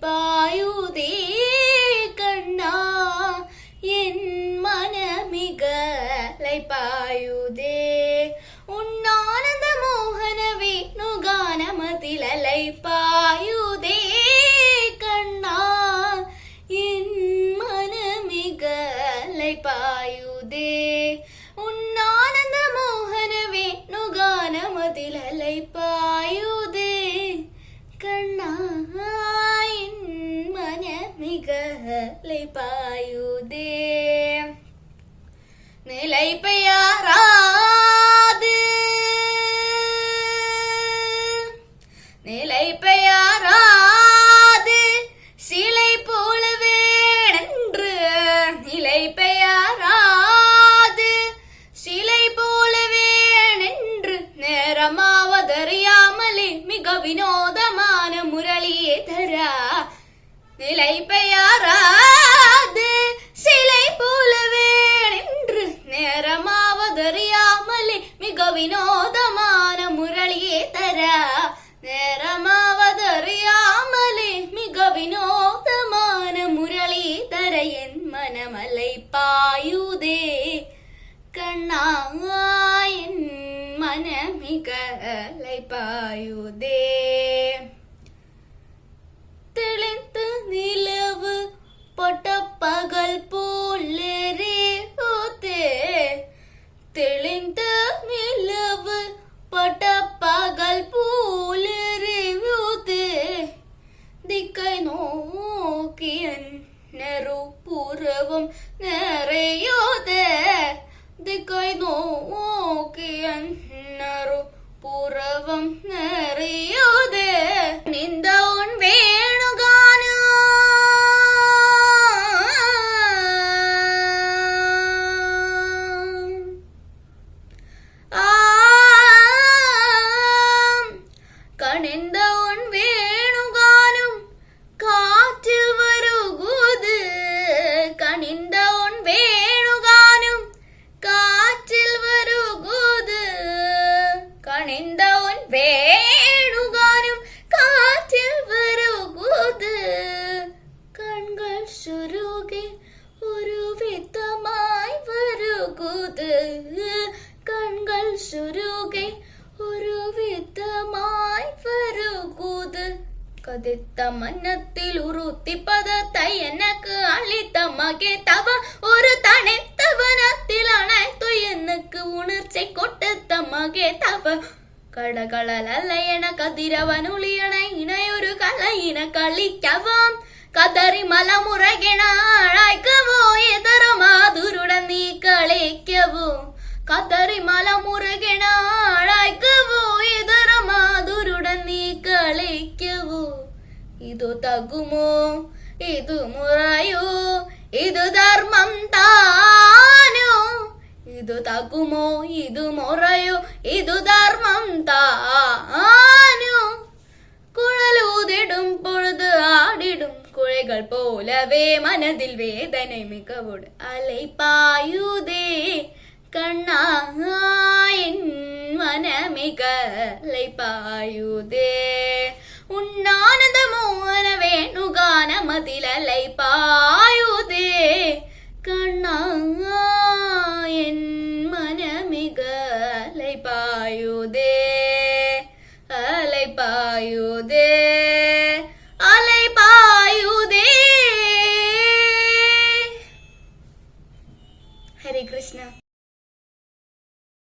பாயுதே கண்ணா என் மனமிக பாயுதே உன்னானந்த மோகன வேணுகானமதில் அலை பாயுதே கண்ணா என் மனமிக பாயுதே உன்னானந்த மோகன வேணுகானமதில் அலை பாயுதே கண்ணா என் மனமிக பாயுதே நிலை பெயராது நிலை பெயராது சிலை போலவே என்று நிலை பெயராது சிலை போலவே என்று நேரமாவதறியாமலே மிக வினோதமான முரளியே தரா நிலை பெயராது சிலை போலவே என்று நேரமாவதறியாமலே மிக வினோதமான முரளியே தரா நேரமாவதறியாமலே மிக வினோதமான முரளி தர என் மனமலை பாயுதே கண்ணா என் மனமிக பாயுதே தெளிந்து நிலவு பொட்ட பகல் போலே தெளிந்து நிலவு பட்ட பகல் போலே திக்கை நோக்கியன் நெரு புறவும் நிறையோதே திக்கை நோக்கியன் நெரு புறவும் நிறையோதே நிந்த உன் வேணுகானு கணிந்த உன் வேணுகானும் காற்றில் வருகுது கணிந்த உன் வேணுகானும் காற்றில் வருகுது கணிந்த உன் வேணுகானும் காற்றில் வருகுது கண்கள் சுருகி ஒரு வித்தமாய் வருகுது கண்கள் சுருகி ഒരു വിധമായി വരുകൂത് കതിത്ത മന്നത്തിൽ ഉറുത്തി പദത്തെ എനക്ക് അളിത്ത മകെ തവ ഒരു തണുത്തവനത്തിൽ അണത്തു എനക്ക് ഉണർച്ചை കൊടുത്ത മകെ തവ കടകളലയണ കതിരവനുളിയണ ഇണയൊരു കലയിന കളിക്കവാം കതറി മലമുറകിണ അഴക്കവോ എതറ മാതുരുടൻ നീ കളിക്കവോ കതറി മലമുറകിണ അഴക്കവോ ഇതറ മാതുരുടൻ നീ കളിക്കവോ ഇതു തകുമോ ഇതു മുറയോ ഇതു ധർമ്മം താനോ ഇതു തകുമോ ഇതു മുറയോ ഇതു ധർമ്മം താനോ കുഴലൂതിടും പൊഴുത് ആടിടും കുഴകൾ പോലവേ മനതിൽ വേദന മികവോട് അലൈ പായുതേ കണ്ണാ എൻ മനമിക പായുതേ ഉന്നാനന്ദ മോഹന വേണുഗാനമതിൽ അലൈ പായുതേ കണ്ണാ എൻ മനമിക പായുതേ